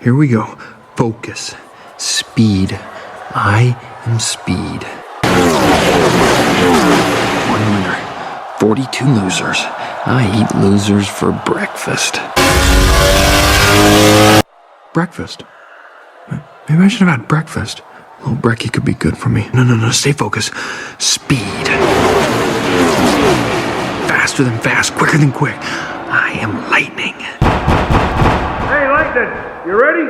Here we go. Focus. Speed. I am speed. 1 winner. 42 losers. I eat losers for breakfast. Breakfast? Maybe I should have had breakfast. Little brekkie could be good for me. No, stay focused. Speed. Faster than fast, quicker than quick. I am lightning. Hey, Lightning, you ready?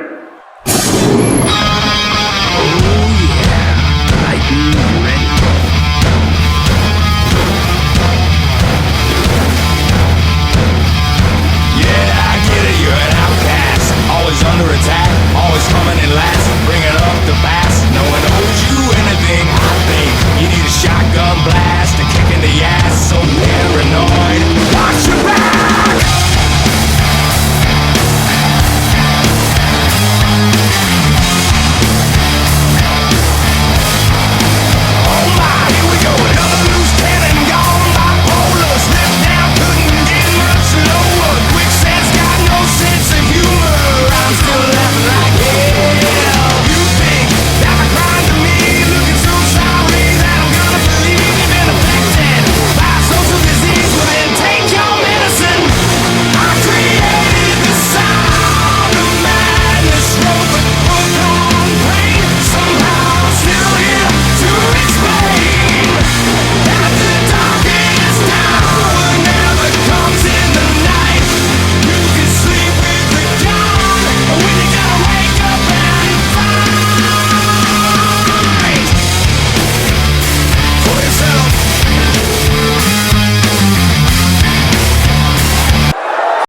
Oh yeah, lightning ready. Yeah, I get it, you're an outcast, always under